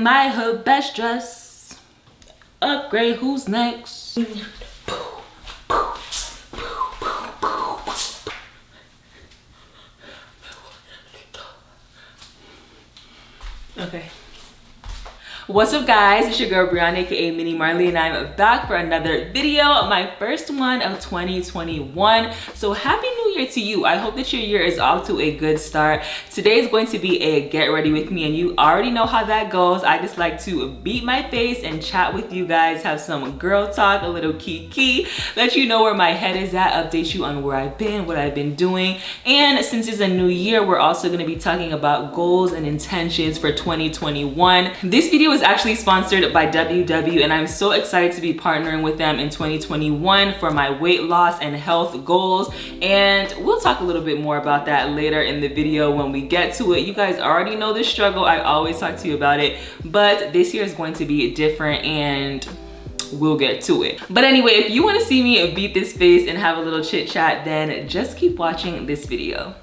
my her best dress. Upgrade, who's next? Okay. What's up guys, it's your girl Brianna aka Mini Marley and I'm back for another video, my first one of 2021. So happy new year to you. I hope that your year is off to a good start. Today is going to be a get ready with me and you already know how that goes. I just like to beat my face and chat with you guys, have some girl talk, a little kiki, let you know where my head is at, update you on where I've been, what I've been doing. And since it's a new year, we're also going to be talking about goals and intentions for 2021. This video is actually sponsored by WW and I'm so excited to be partnering with them in 2021 for my weight loss and health goals, and we'll talk a little bit more about that later in the video when we get to it. You guys already know the struggle, I always talk to you about it, but this year is going to be different and we'll get to it. But anyway, if you want to see me beat this face and have a little chit chat, then just keep watching this video.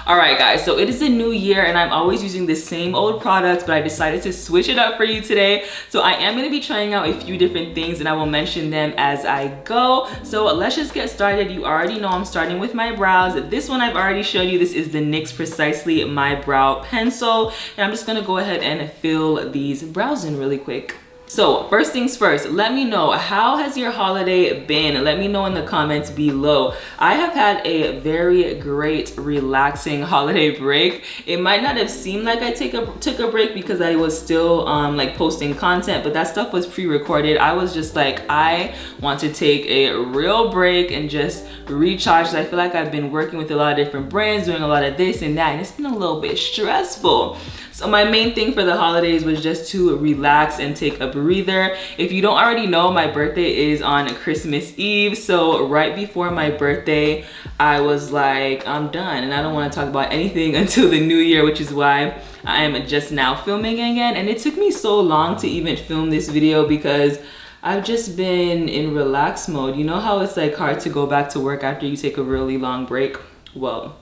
Alright guys, so it is a new year and I'm always using the same old products, but I decided to switch it up for you today. So I am going to be trying out a few different things and I will mention them as I go. So let's just get started. You already know I'm starting with my brows. This one I've already showed you. This is the NYX Precisely My Brow Pencil. And I'm just going to go ahead and fill these brows in really quick. So first things first, let me know, how has your holiday been? Let me know in the comments below. I have had a very great, relaxing holiday break. It might not have seemed like I took a break because I was still like posting content, but that stuff was pre-recorded. I was just like, I want to take a real break and just recharge. I feel like I've been working with a lot of different brands, doing a lot of this and that, and it's been a little bit stressful. So my main thing for the holidays was just to relax and take a breather. If you don't already know, my birthday is on Christmas Eve. So right before my birthday, I was like, I'm done and I don't want to talk about anything until the new year, which is why I am just now filming again. And it took me so long to even film this video because I've just been in relax mode. You know how it's like hard to go back to work after you take a really long break? Well,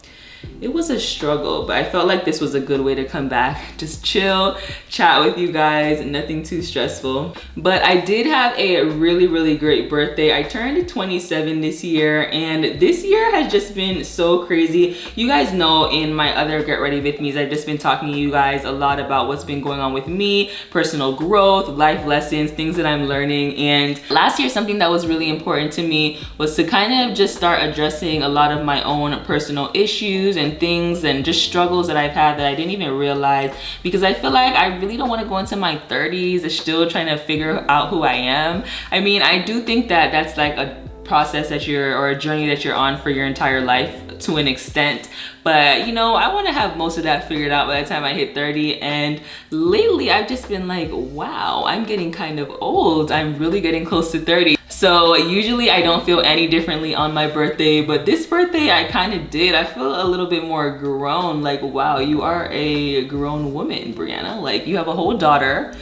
it was a struggle, but I felt like this was a good way to come back, just chill, chat with you guys, nothing too stressful. But I did have a really great birthday. I turned 27 this year and this year has just been so crazy. You guys know in my other Get Ready With Me's, I've just been talking to you guys a lot about what's been going on with me, personal growth, life lessons, things that I'm learning. And last year, something that was really important to me was to kind of just start addressing a lot of my own personal issues and things and just struggles that I've had that I didn't even realize, because I feel like I really don't want to go into my 30s and still trying to figure out who I am. I mean, I do think that that's like a process that or a journey that you're on for your entire life to an extent, but you know, I want to have most of that figured out by the time I hit 30. And lately I've just been like, wow, I'm getting kind of old. I'm really getting close to 30. So usually I don't feel any differently on my birthday, but this birthday I kind of did. I feel a little bit more grown. Like, wow, you are a grown woman, Brianna. Like, you have a whole daughter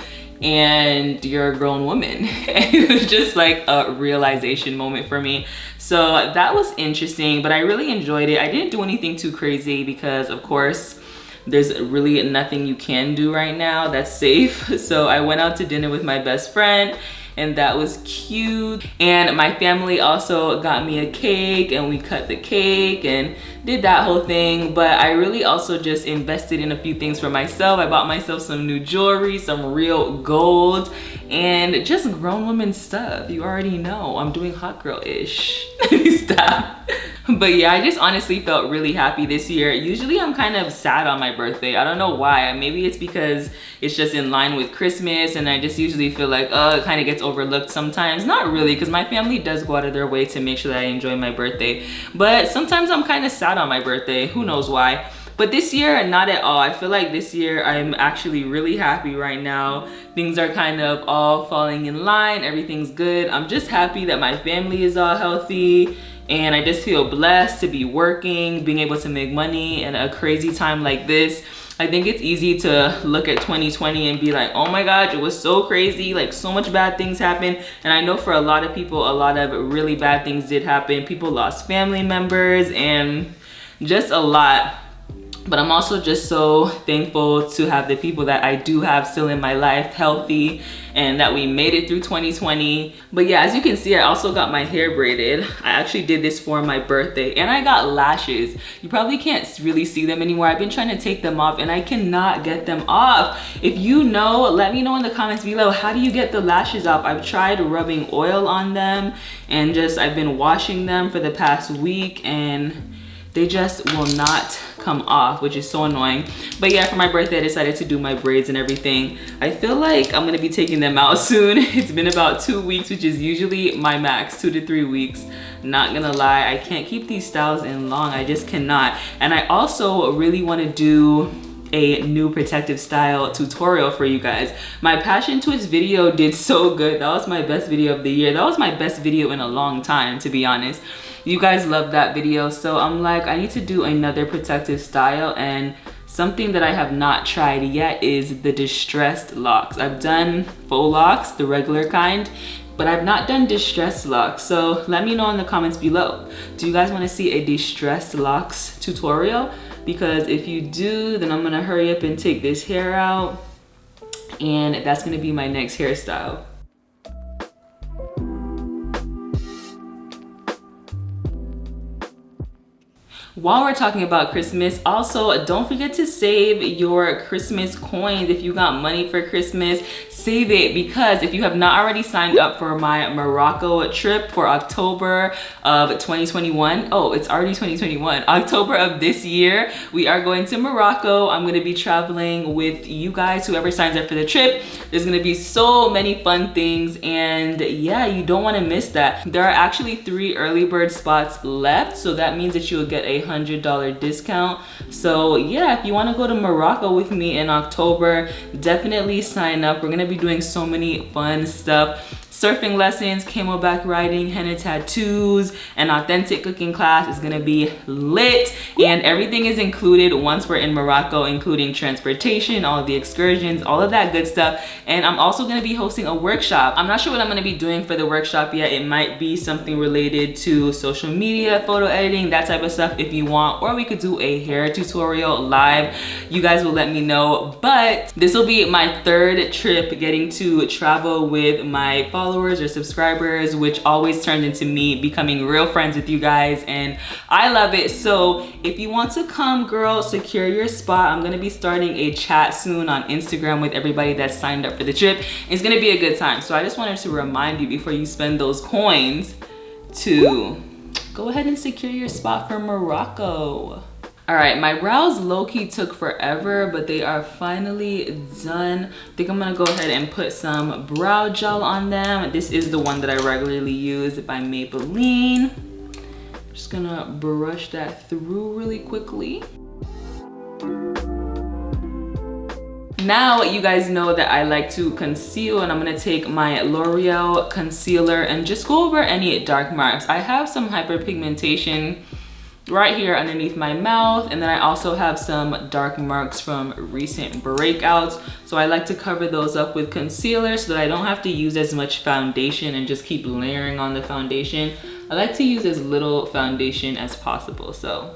and you're a grown woman. And it was just like a realization moment for me. So that was interesting, but I really enjoyed it. I didn't do anything too crazy because of course there's really nothing you can do right now that's safe. So I went out to dinner with my best friend and that was cute. And my family also got me a cake and we cut the cake and did that whole thing. But I really also just invested in a few things for myself. I bought myself some new jewelry, some real gold, and just grown woman stuff. You already know I'm doing hot girl-ish. Stop. But yeah, I just honestly felt really happy this year. Usually I'm kind of sad on my birthday. I don't know why. Maybe it's because it's just in line with Christmas and I just usually feel like, it kind of gets overlooked sometimes. Not really, because my family does go out of their way to make sure that I enjoy my birthday. But sometimes I'm kind of sad on my birthday. Who knows why? But this year, not at all. I feel like this year I'm actually really happy right now. Things are kind of all falling in line. Everything's good. I'm just happy that my family is all healthy. And I just feel blessed to be working, being able to make money in a crazy time like this. I think it's easy to look at 2020 and be like, oh my God, it was so crazy. Like so much bad things happened. And I know for a lot of people, a lot of really bad things did happen. People lost family members and just a lot. But I'm also just so thankful to have the people that I do have still in my life healthy, and that we made it through 2020. But yeah, as you can see, I also got my hair braided. I actually did this for my birthday, and I got lashes. You probably can't really see them anymore. I've been trying to take them off and I cannot get them off. If you know, let me know in the comments below, how do you get the lashes off? I've tried rubbing oil on them, and I've been washing them for the past week, and they just will not come off, which is so annoying. But yeah, for my birthday, I decided to do my braids and everything. I feel like I'm gonna be taking them out soon. It's been about 2 weeks, which is usually my max, 2 to 3 weeks. Not gonna lie, I can't keep these styles in long. I just cannot. And I also really wanna do a new protective style tutorial for you guys. My passion twist video did so good. That was my best video of the year. That was my best video in a long time, to be honest. You guys loved that video, so I'm like, I need to do another protective style, and something that I have not tried yet is the distressed locks. I've done faux locks, the regular kind, but I've not done distressed locks. So let me know in the comments below. Do you guys want to see a distressed locks tutorial? Because if you do, then I'm gonna hurry up and take this hair out, and that's gonna be my next hairstyle. While we're talking about Christmas, also don't forget to save your Christmas coins. If you got money for Christmas, save it, because if you have not already signed up for my Morocco trip for October of 2021, oh, it's already 2021, October of this year, we are going to Morocco. I'm gonna be traveling with you guys, whoever signs up for the trip. There's gonna be so many fun things, and yeah, you don't wanna miss that. There are actually 3 early bird spots left, so that means that you'll get a $100 discount. So yeah, if you want to go to Morocco with me in October, definitely sign up. We're gonna be doing so many fun stuff. Surfing lessons, camelback riding, henna tattoos, an authentic cooking class is gonna be lit, and everything is included once we're in Morocco, including transportation, all of the excursions, all of that good stuff. And I'm also gonna be hosting a workshop. I'm not sure what I'm gonna be doing for the workshop yet. It might be something related to social media, photo editing, that type of stuff if you want, or we could do a hair tutorial live. You guys will let me know. But this will be my 3rd trip getting to travel with my followers or subscribers, which always turned into me becoming real friends with you guys, and I love it. So if you want to come, girl, secure your spot. I'm gonna be starting a chat soon on Instagram with everybody that's signed up for the trip. It's gonna be a good time. So I just wanted to remind you, before you spend those coins, to go ahead and secure your spot for Morocco. All right, my brows low-key took forever, but they are finally done. I think I'm gonna go ahead and put some brow gel on them. This is the one that I regularly use by Maybelline. Just gonna brush that through really quickly. Now you guys know that I like to conceal, and I'm gonna take my L'Oreal concealer and just go over any dark marks. I have some hyperpigmentation right here underneath my mouth, and then I also have some dark marks from recent breakouts, so I like to cover those up with concealer so that I don't have to use as much foundation and just keep layering on the foundation. I like to use as little foundation as possible. So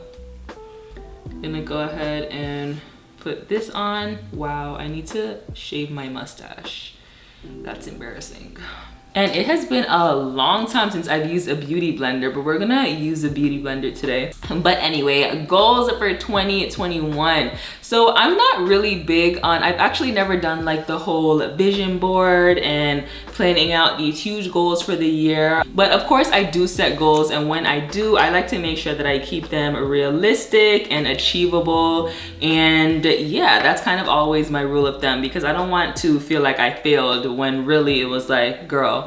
I'm gonna go ahead and put this on. Wow, I need to shave my mustache. That's embarrassing. And it has been a long time since I've used a beauty blender, but we're gonna use a beauty blender today. But anyway, goals for 2021. So I'm not really big on, I've actually never done like the whole vision board and planning out these huge goals for the year. But of course I do set goals, and when I do, I like to make sure that I keep them realistic and achievable. And yeah, that's kind of always my rule of thumb, because I don't want to feel like I failed when really it was like, girl,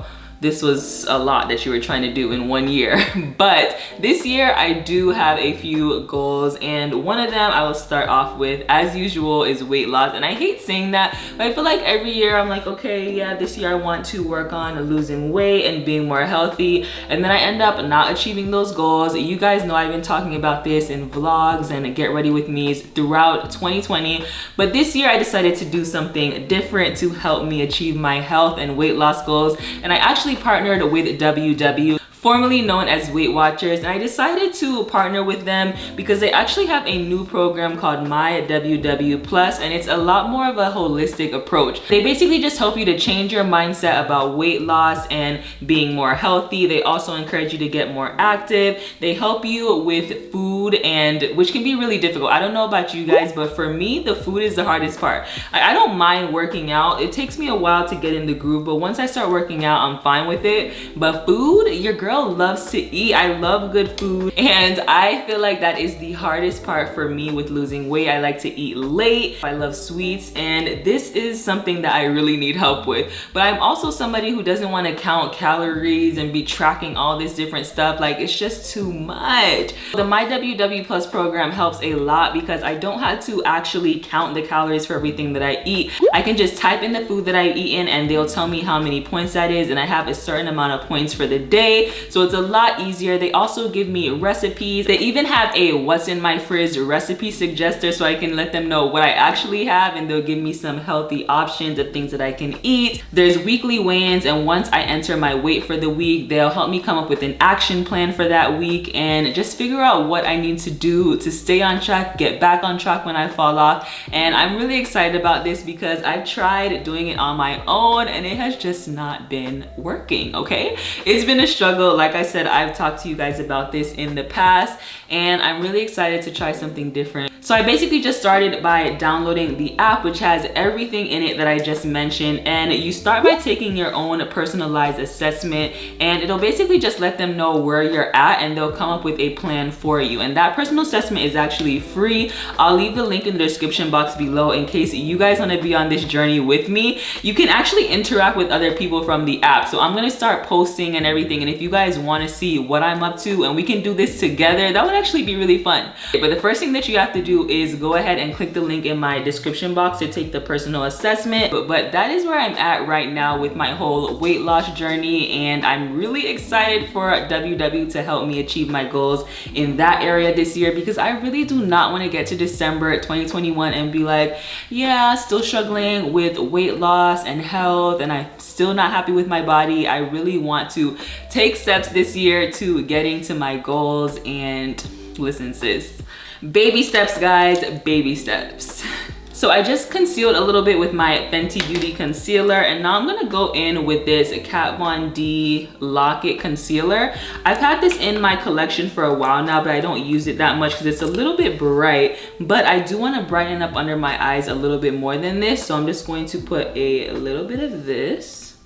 this was a lot that you were trying to do in 1 year. But this year I do have a few goals, and one of them I will start off with, as usual, is weight loss. And I hate saying that, but I feel like every year I'm like, okay, yeah, this year I want to work on losing weight and being more healthy, and then I end up not achieving those goals. You guys know I've been talking about this in vlogs and get ready with me's throughout 2020, but this year I decided to do something different to help me achieve my health and weight loss goals. And I actually partnered with WW formerly known as Weight Watchers, and I decided to partner with them because they actually have a new program called My WW Plus, and it's a lot more of a holistic approach. They basically just help you to change your mindset about weight loss and being more healthy. They also encourage you to get more active. They help you with food, and which can be really difficult. I don't know about you guys, but for me, the food is the hardest part. I don't mind working out. It takes me a while to get in the groove, but once I start working out, I'm fine with it. But food, your girl loves to eat. I love good food, and I feel like that is the hardest part for me with losing weight. I like to eat late. I love sweets, and this is something that I really need help with. But I'm also somebody who doesn't want to count calories and be tracking all this different stuff. Like, it's just too much. The My WW Plus program helps a lot because I don't have to actually count the calories for everything that I eat. I can just type in the food that I've eaten and they'll tell me how many points that is, and I have a certain amount of points for the day. So it's a lot easier. They also give me recipes. They even have a what's in my fridge recipe suggester, so I can let them know what I actually have, and they'll give me some healthy options of things that I can eat. There's weekly weigh-ins, and once I enter my weight for the week, they'll help me come up with an action plan for that week and just figure out what I need to do to stay on track, get back on track when I fall off. And I'm really excited about this because I've tried doing it on my own and it has just not been working, okay? It's been a struggle. Like I said, I've talked to you guys about this in the past, and I'm really excited to try something different. So I basically just started by downloading the app, which has everything in it that I just mentioned. And you start by taking your own personalized assessment, and it'll basically just let them know where you're at, and they'll come up with a plan for you. And that personal assessment is actually free. I'll leave the link in the description box below in case you guys want to be on this journey with me. You can actually interact with other people from the app. So I'm going to start posting and everything. And if you guys want to see what I'm up to and we can do this together, that would actually be really fun. But the first thing that you have to do is go ahead and click the link in my description box to take the personal assessment. But that is where I'm at right now with my whole weight loss journey, and I'm really excited for WW to help me achieve my goals in that area this year, because I really do not want to get to December 2021 and be like, yeah, still struggling with weight loss and health, and I'm still not happy with my body. I really want to take steps this year to getting to my goals. And listen, sis, baby steps, guys, baby steps. So I just concealed a little bit with my Fenty Beauty concealer, and now I'm gonna go in with this Kat Von D Lock-It concealer. I've had this in my collection for a while now, but I don't use it that much because it's a little bit bright, but I do want to brighten up under my eyes a little bit more than this. So I'm just going to put a little bit of this.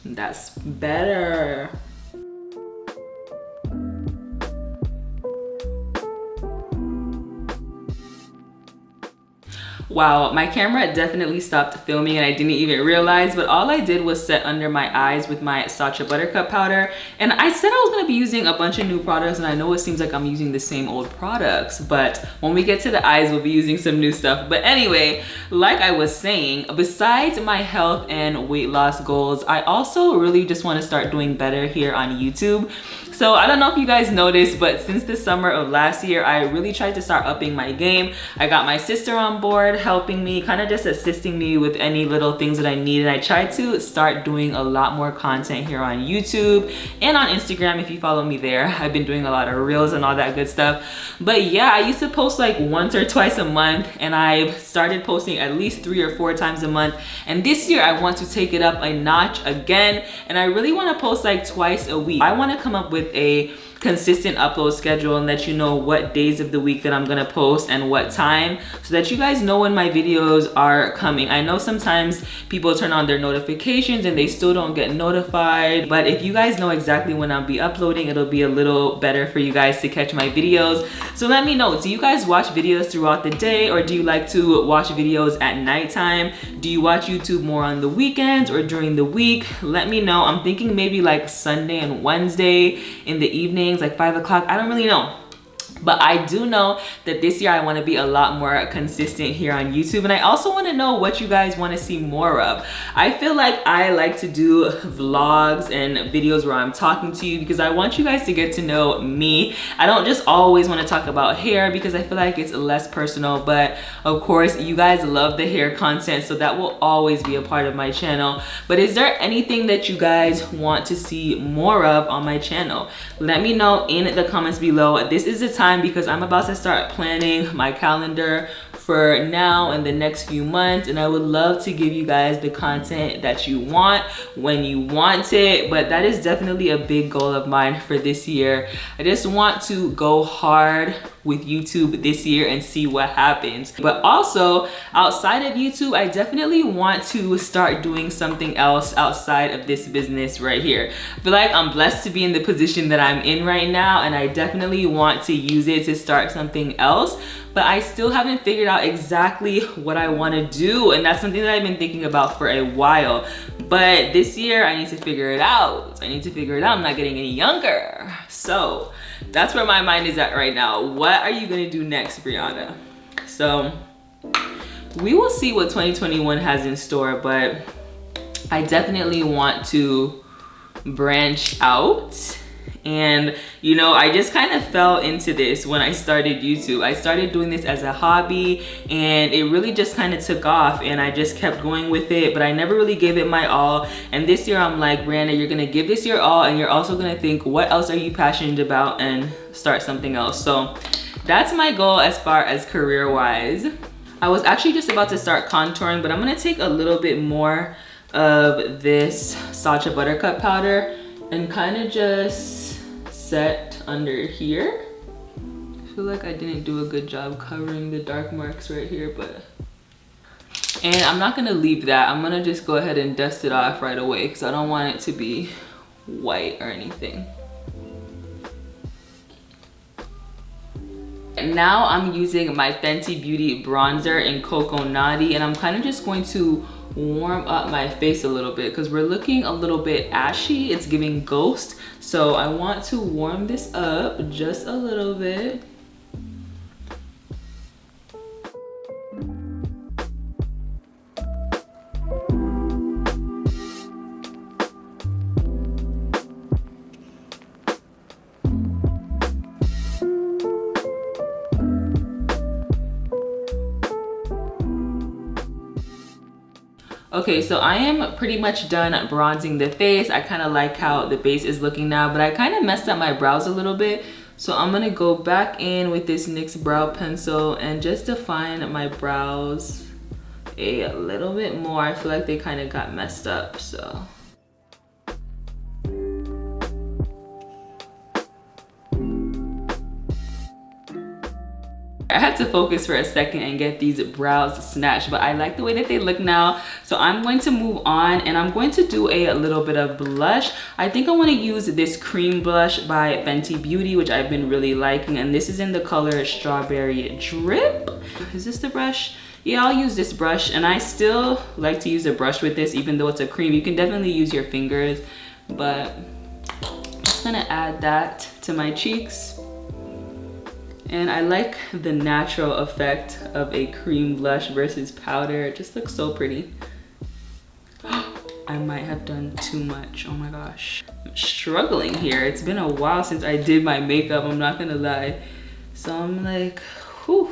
That's better. Wow, my camera definitely stopped filming and I didn't even realize, but all I did was set under my eyes with my Sacha Buttercup powder. And I said I was gonna be using a bunch of new products, and I know it seems like I'm using the same old products, but when we get to the eyes, we'll be using some new stuff. But anyway, like I was saying, besides my health and weight loss goals, I also really just wanna start doing better here on YouTube. So I don't know if you guys noticed, but since the summer of last year, I really tried to start upping my game. I got my sister on board, helping me, kind of just assisting me with any little things that I need. And I tried to start doing a lot more content here on YouTube and on Instagram if you follow me there. I've been doing a lot of reels and all that good stuff. But yeah, I used to post like once or twice a month, and I've started posting at least 3 or 4 times a month. And this year I want to take it up a notch again, and I really want to post like twice a week. I want to come up with a consistent upload schedule and let you know what days of the week that I'm gonna post and what time, so that you guys know when my videos are coming. I know sometimes people turn on their notifications and they still don't get notified, but if you guys know exactly when I'll be uploading, it'll be a little better for you guys to catch my videos. So let me know, do you guys watch videos throughout the day, or do you like to watch videos at nighttime? Do you watch YouTube more on the weekends or during the week? Let me know. I'm thinking maybe like Sunday and Wednesday in the evenings, like 5 o'clock. I don't really know. But I do know that this year I want to be a lot more consistent here on YouTube. And I also want to know what you guys want to see more of. I feel like I like to do vlogs and videos where I'm talking to you because I want you guys to get to know me. I don't just always want to talk about hair because I feel like it's less personal. But of course, you guys love the hair content, so that will always be a part of my channel. But is there anything that you guys want to see more of on my channel? Let me know in the comments below. This is the time because I'm about to start planning my calendar for now and the next few months, and I would love to give you guys the content that you want when you want it. But that is definitely a big goal of mine for this year. I just want to go hard with YouTube this year and see what happens. But also outside of YouTube, I definitely want to start doing something else outside of this business right here. I feel like I'm blessed to be in the position that I'm in right now, and I definitely want to use it to start something else. But I still haven't figured out exactly what I want to do, and that's something that I've been thinking about for a while. But this year I need to figure it out. I need to figure it out. I'm not getting any younger. So that's where my mind is at right now. What are you gonna do next, Brianna? So we will see what 2021 has in store, but I definitely want to branch out. And you know, I just kind of fell into this when I started YouTube. I started doing this as a hobby, and it really just kind of took off, and I just kept going with it, but I never really gave it my all. And this year I'm like, Brianna, you're gonna give this your all, and you're also gonna think, what else are you passionate about, and start something else. So that's my goal as far as career wise. I was actually just about to start contouring, but I'm gonna take a little bit more of this Sacha Buttercup powder and kind of just set under here. I feel like I didn't do a good job covering the dark marks right here, but and I'm not gonna leave that. I'm gonna just go ahead and dust it off right away because I don't want it to be white or anything. And now I'm using my Fenty Beauty bronzer in Coco Naughty, and I'm kind of just going to warm up my face a little bit because we're looking a little bit ashy. It's giving ghost, so I want to warm this up just a little bit. Okay, so I am pretty much done bronzing the face. I kind of like how the base is looking now, but I kind of messed up my brows a little bit. So I'm gonna go back in with this NYX brow pencil and just define my brows a little bit more. I feel like they kind of got messed up, so. I had to focus for a second and get these brows snatched, but I like the way that they look now. So I'm going to move on, and I'm going to do a little bit of blush. I think I want to use this cream blush by Fenty Beauty, which I've been really liking, and this is in the color Strawberry Drip. Is this the brush? Yeah, I'll use this brush, and I still like to use a brush with this even though it's a cream. You can definitely use your fingers, but I'm just gonna add that to my cheeks. And I like the natural effect of a cream blush versus powder. It just looks so pretty. I might have done too much. Oh my gosh. I'm struggling here. It's been a while since I did my makeup, I'm not gonna lie. So I'm like, whew.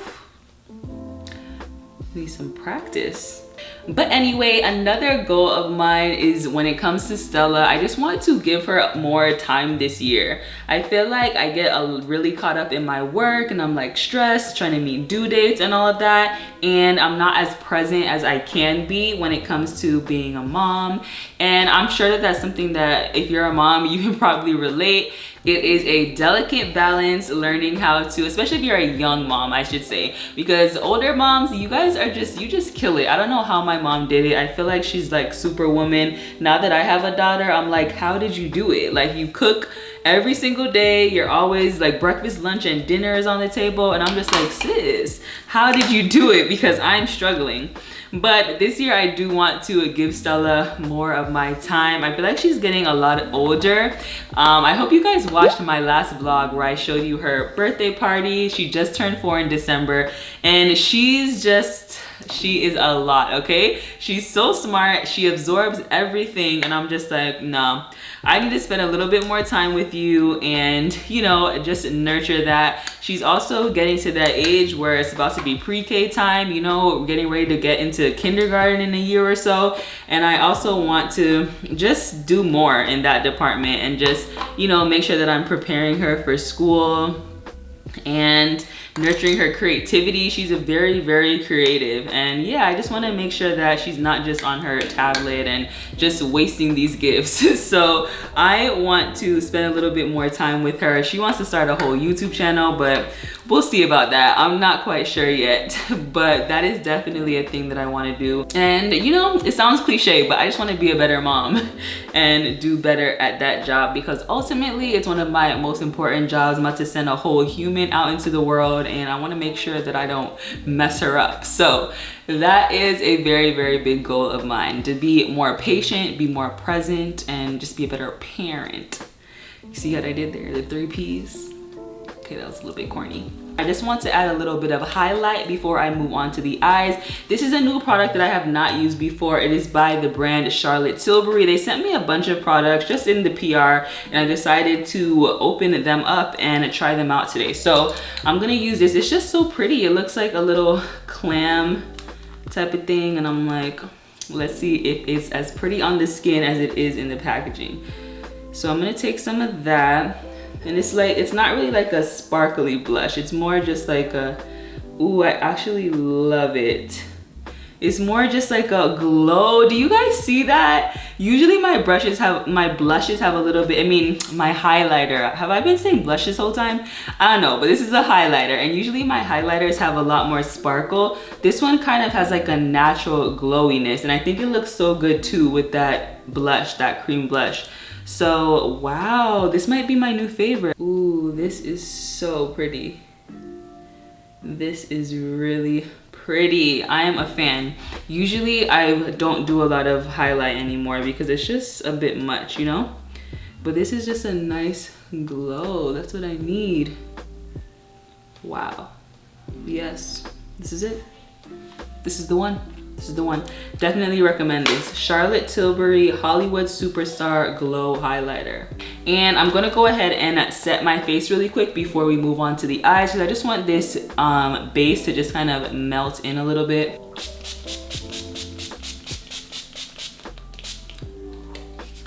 Need some practice. But anyway, another goal of mine is when it comes to Stella, I just want to give her more time this year. I feel like I get really caught up in my work, and I'm like stressed trying to meet due dates and all of that, and I'm not as present as I can be when it comes to being a mom. And I'm sure that that's something that if you're a mom, you can probably relate. It is a delicate balance learning how to, especially if you're a young mom, I should say, because older moms, you guys are just, you just kill it. I don't know how my mom did it. I feel like she's like superwoman. Now that I have a daughter, I'm like, how did you do it? Like, you cook every single day. You're always like breakfast, lunch, and dinner is on the table. And I'm just like, sis, how did you do it? Because I'm struggling. But this year I do want to give Stella more of my time. I feel like she's getting a lot older. I hope you guys watched my last vlog where I showed you her birthday party. She just turned 4 in December, and she is a lot, okay? She's so smart, she absorbs everything, and I'm just like, no, I need to spend a little bit more time with you and, you know, just nurture that. She's also getting to that age where it's about to be pre-K time, you know, getting ready to get into kindergarten in a year or so. And I also want to just do more in that department and just, you know, make sure that I'm preparing her for school and nurturing her creativity. She's a very, very creative, and yeah, I just want to make sure that she's not just on her tablet and just wasting these gifts. So I want to spend a little bit more time with her. She wants to start a whole YouTube channel, but we'll see about that. I'm not quite sure yet, but that is definitely a thing that I want to do. And you know, it sounds cliche, but I just want to be a better mom and do better at that job, because ultimately it's one of my most important jobs. I'm about to send a whole human out into the world, and I want to make sure that I don't mess her up. So that is a very, very big goal of mine, to be more patient, be more present, and just be a better parent. You see what I did there, the 3 P's? Okay, that was a little bit corny. I just want to add a little bit of highlight before I move on to the eyes. This is a new product that I have not used before. It is by the brand Charlotte Tilbury. They sent me a bunch of products just in the PR, and I decided to open them up and try them out today. So I'm gonna use this. It's just so pretty. It looks like a little clam type of thing, and I'm like, let's see if it's as pretty on the skin as it is in the packaging. So I'm gonna take some of that. And it's like, it's not really like a sparkly blush. It's more just like a, ooh, I actually love it. It's more just like a glow. Do you guys see that? Usually my blushes have a little bit, I mean, my highlighter. Have I been saying blush this whole time? I don't know, but this is a highlighter. And usually my highlighters have a lot more sparkle. This one kind of has like a natural glowiness. And I think it looks so good too with that blush, that cream blush. So, wow, this might be my new favorite. Ooh, this is so pretty. This is really pretty. I am a fan. Usually I don't do a lot of highlight anymore because it's just a bit much, you know? But this is just a nice glow. That's what I need. Wow. Yes, this is it. This is the one. This is the one. Definitely recommend this. Charlotte Tilbury Hollywood Superstar Glow Highlighter. And I'm gonna go ahead and set my face really quick before we move on to the eyes, because I just want this base to just kind of melt in a little bit.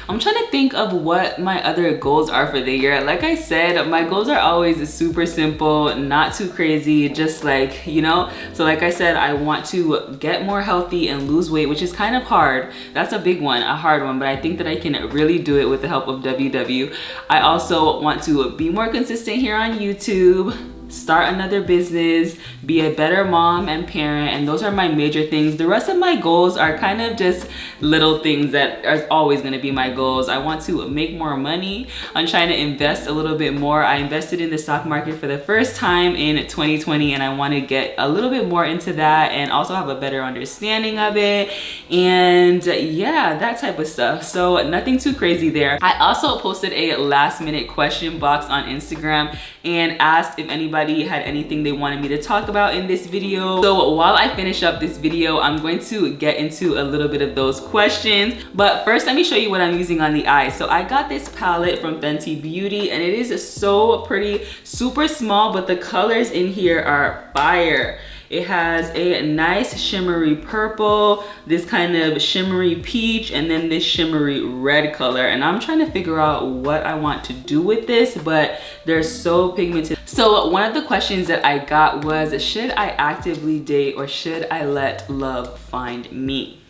I'm trying to think of what my other goals are for the year. Like I said, my goals are always super simple, not too crazy, just like, you know? So like I said, I want to get more healthy and lose weight, which is kind of hard. That's a big one, a hard one, but I think that I can really do it with the help of WW. I also want to be more consistent here on YouTube, start another business, be a better mom and parent, and those are my major things. The rest of my goals are kind of just little things that are always going to be my goals. I want to make more money. I'm trying to invest a little bit more. I invested in the stock market for the first time in 2020, and I want to get a little bit more into that and also have a better understanding of it, and yeah, that type of stuff. So nothing too crazy there. I also posted a last minute question box on Instagram and asked if anybody had anything they wanted me to talk about in this video. So while I finish up this video, I'm going to get into a little bit of those questions. But first, let me show you what I'm using on the eyes. So I got this palette from Fenty Beauty, and it is so pretty, super small, but the colors in here are fire. It has a nice shimmery purple, this kind of shimmery peach, and then this shimmery red color. And I'm trying to figure out what I want to do with this, but they're so pigmented. So one of the questions that I got was, should I actively date or should I let love find me?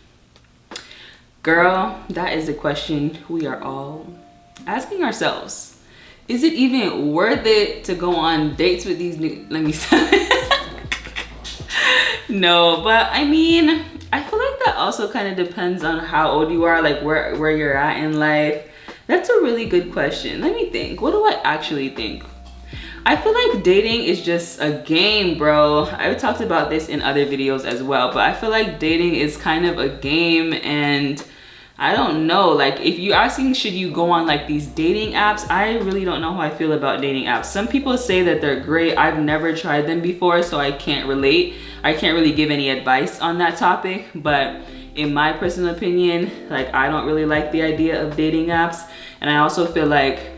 Girl, that is a question we are all asking ourselves. Is it even worth it to go on dates with these niggas? Let me stop. No, but I mean, I feel like that also kind of depends on how old you are, like where you're at in life. That's a really good question. Let me think. What do I actually think? I feel like dating is just a game, bro. I've talked about this in other videos as well, but I feel like dating is kind of a game, and I don't know, like if you're asking should you go on like these dating apps, I really don't know how I feel about dating apps. Some people say that they're great. I've never tried them before, so I can't relate. I can't really give any advice on that topic, but in my personal opinion, like I don't really like the idea of dating apps. And I also feel like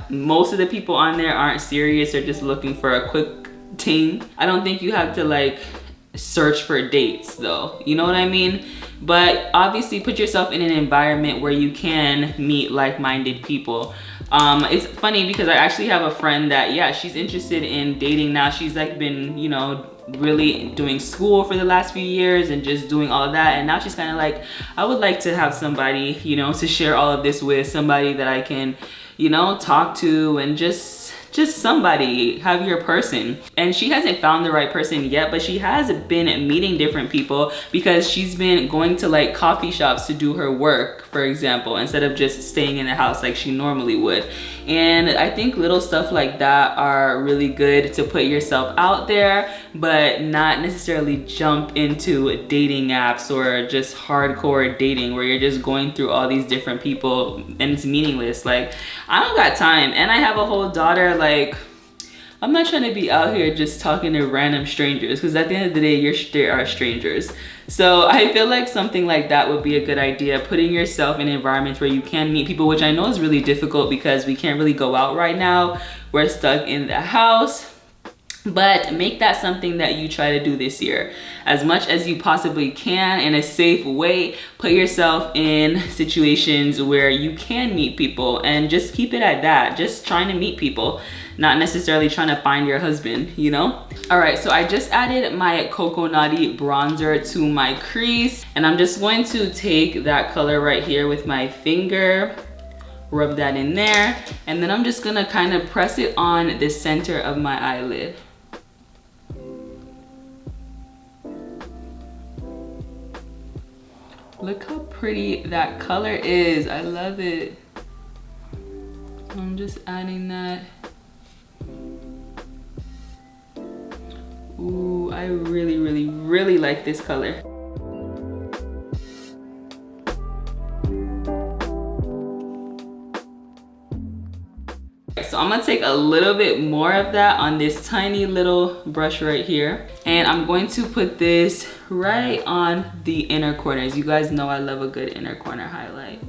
most of the people on there aren't serious. They're just looking for a quick ting. I don't think you have to like search for dates though, you know what I mean? But obviously put yourself in an environment where you can meet like-minded people. It's funny because I actually have a friend that, yeah, she's interested in dating now. She's like been, you know, really doing school for the last few years and just doing all of that, and now she's kind of like, I would like to have somebody, you know, to share all of this with, somebody that I can, you know, talk to, and just somebody, have your person. And she hasn't found the right person yet, but she has been meeting different people because she's been going to like coffee shops to do her work, for example, instead of just staying in the house like she normally would. And I think little stuff like that are really good to put yourself out there, but not necessarily jump into dating apps or just hardcore dating where you're just going through all these different people and it's meaningless. Like, I don't got time, and I have a whole daughter. Like, I'm not trying to be out here just talking to random strangers, because at the end of the day, they are strangers. So I feel like something like that would be a good idea, putting yourself in environments where you can meet people, which I know is really difficult because we can't really go out right now. We're stuck in the house. But make that something that you try to do this year. As much as you possibly can in a safe way, put yourself in situations where you can meet people, and just keep it at that. Just trying to meet people, not necessarily trying to find your husband, you know? All right, so I just added my Coconutty bronzer to my crease, and I'm just going to take that color right here with my finger, rub that in there, and then I'm just gonna kind of press it on the center of my eyelid. Look how pretty that color is. I love it. I'm just adding that. Ooh, I really, really, really like this color. So I'm gonna take a little bit more of that on this tiny little brush right here, and I'm going to put this right on the inner corners. You guys know I love a good inner corner highlight.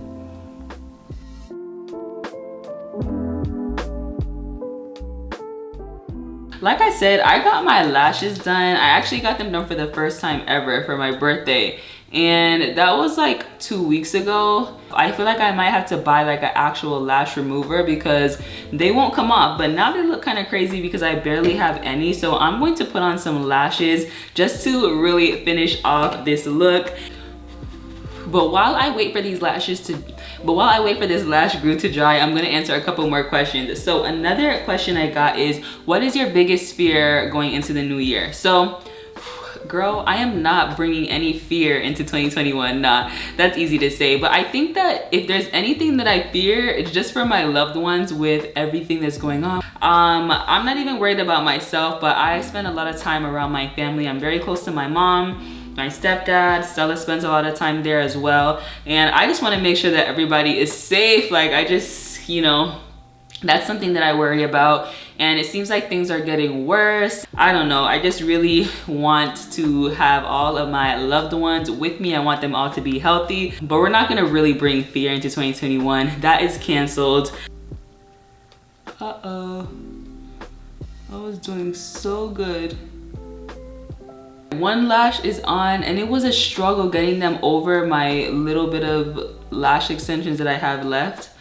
Like I said, I got my lashes done. I actually got them done for the first time ever for my birthday. And that was like 2 weeks ago. I feel like I might have to buy like an actual lash remover because they won't come off. But now they look kind of crazy because I barely have any. So I'm going to put on some lashes just to really finish off this look. But while I wait for these lashes to, this lash glue to dry, I'm gonna answer a couple more questions. So another question I got is, what is your biggest fear going into the new year? So, girl, I am not bringing any fear into 2021. Nah, that's easy to say. But I think that if there's anything that I fear, it's just for my loved ones with everything that's going on. I'm not even worried about myself, but I spend a lot of time around my family. I'm very close to my mom, my stepdad. Stella spends a lot of time there as well. And I just want to make sure that everybody is safe. Like, I just, you know, that's something that I worry about. And it seems like things are getting worse. I don't know. I just really want to have all of my loved ones with me. I want them all to be healthy. But we're not going to really bring fear into 2021. That is canceled. Uh-oh. I was doing so good. One lash is on, and it was a struggle getting them over my little bit of lash extensions that I have left.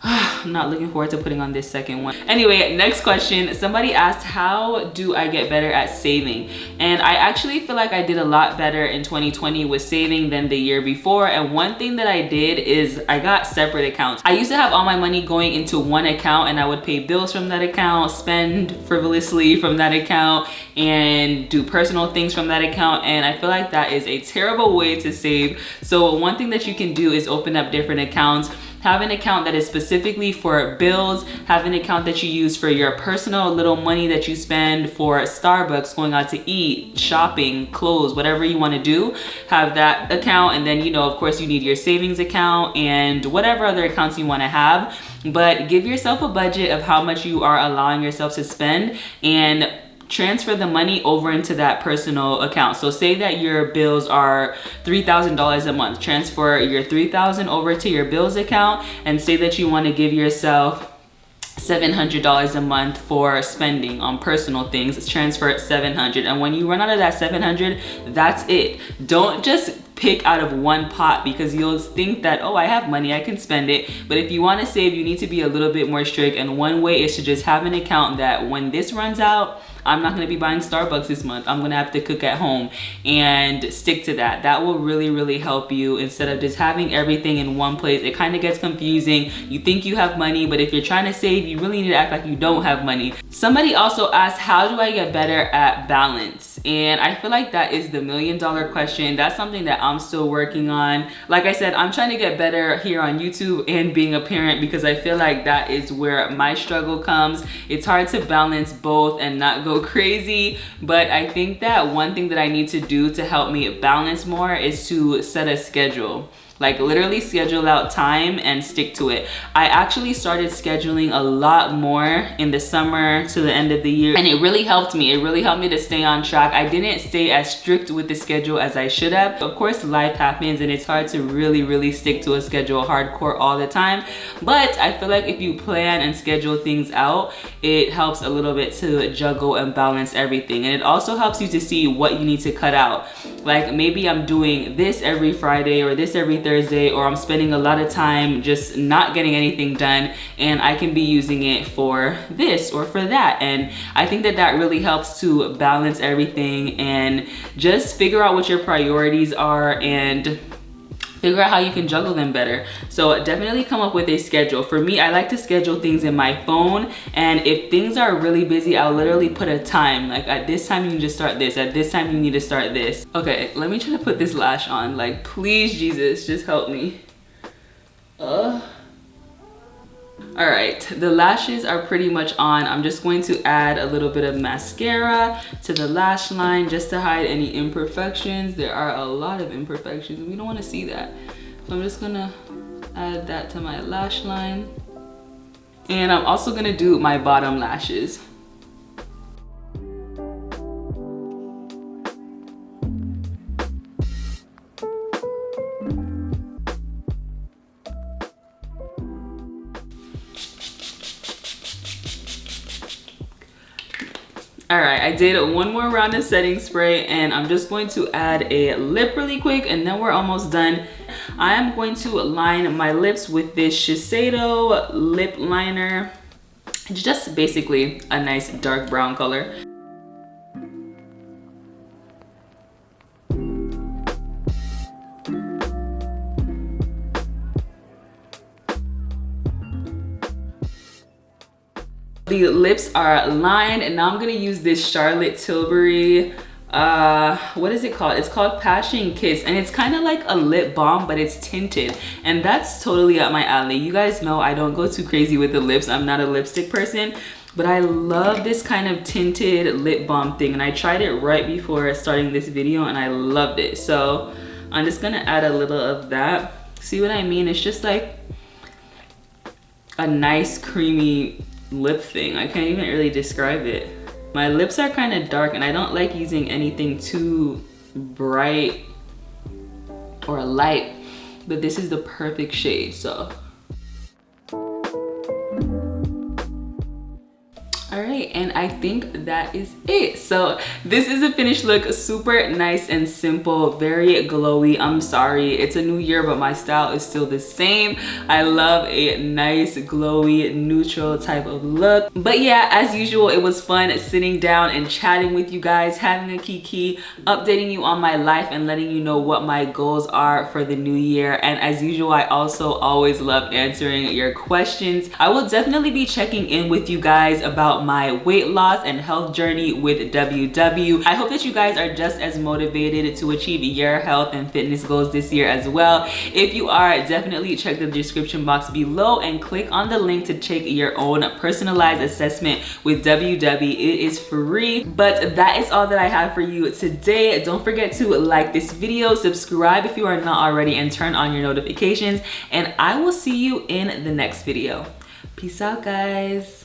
I'm not looking forward to putting on this second one. Anyway, next question. Somebody asked, how do I get better at saving? And I actually feel like I did a lot better in 2020 with saving than the year before. And one thing that I did is I got separate accounts. I used to have all my money going into one account, and I would pay bills from that account, spend frivolously from that account, and do personal things from that account. And I feel like that is a terrible way to save. So one thing that you can do is open up different accounts. Have an account that is specifically for bills. Have an account that you use for your personal little money that you spend for Starbucks, going out to eat, shopping, clothes, whatever you want to do. Have that account, and then, you know, of course you need your savings account and whatever other accounts you want to have. But give yourself a budget of how much you are allowing yourself to spend, and transfer the money over into that personal account. So say that your bills are $3,000 a month. Transfer your $3,000 over to your bills account, and say that you want to give yourself $700 a month for spending on personal things. Transfer $700, and when you run out of that $700, that's it. Don't just pick out of one pot, because you'll think that, oh, I have money, I can spend it. But if you want to save, you need to be a little bit more strict, and one way is to just have an account that when this runs out, I'm not gonna be buying Starbucks this month. I'm gonna have to cook at home, and stick to that. That will really, really help you, instead of just having everything in one place. It kind of gets confusing. You think you have money, but if you're trying to save, you really need to act like you don't have money. Somebody also asked, how do I get better at balance? And I feel like that is the million-dollar question. That's something that I'm still working on. Like I said, I'm trying to get better here on YouTube and being a parent, because I feel like that is where my struggle comes. It's hard to balance both and not go crazy, but I think that one thing that I need to do to help me balance more is to set a schedule. Like literally schedule out time and stick to it. I actually started scheduling a lot more in the summer to the end of the year, and it really helped me. It really helped me to stay on track. I didn't stay as strict with the schedule as I should have. Of course, life happens, and it's hard to really stick to a schedule hardcore all the time. But I feel like if you plan and schedule things out, it helps a little bit to juggle and balance everything. And it also helps you to see what you need to cut out. Like maybe I'm doing this every Friday or this every Thursday, or I'm spending a lot of time just not getting anything done, and I can be using it for this or for that. And I think that that really helps to balance everything and just figure out what your priorities are and figure out how you can juggle them better. So definitely come up with a schedule. For me, I like to schedule things in my phone, and if things are really busy, I'll literally put a time. Like at this time you need to start this, at this time you need to start this. Okay, let me try to put this lash on. Like please Jesus, just help me. All right, the lashes are pretty much on. I'm just going to add a little bit of mascara to the lash line just to hide any imperfections. There are a lot of imperfections, and we don't want to see that. So I'm just gonna add that to my lash line. And I'm also gonna do my bottom lashes. All right, I did one more round of setting spray, and I'm just going to add a lip really quick, and then we're almost done. I am going to line my lips with this Shiseido lip liner. It's just basically a nice dark brown color. The lips are lined, and now I'm gonna use this Charlotte Tilbury, what is it called? It's called Passion Kiss, and it's kind of like a lip balm, but it's tinted, and that's totally up my alley. You guys know I don't go too crazy with the lips. I'm not a lipstick person, but I love this kind of tinted lip balm thing, and I tried it right before starting this video, and I loved it. So I'm just gonna add a little of that. See what I mean? It's just like a nice creamy lip thing. I can't even really describe it. My lips are kind of dark, and I don't like using anything too bright or light, but this is the perfect shade. So all right, and I think that is it. So this is a finished look, super nice and simple, very glowy. I'm sorry, it's a new year, but my style is still the same. I love a nice glowy neutral type of look. But yeah, as usual, it was fun sitting down and chatting with you guys, having a kiki, updating you on my life and letting you know what my goals are for the new year. And as usual, I also always love answering your questions. I will definitely be checking in with you guys about my weight loss and health journey with WW. I hope that you guys are just as motivated to achieve your health and fitness goals this year as well. If you are, definitely check the description box below and click on the link to take your own personalized assessment with WW. It is free. But that is all that I have for you today. Don't forget to like this video, subscribe if you are not already, and turn on your notifications. And I will see you in the next video. Peace out, guys.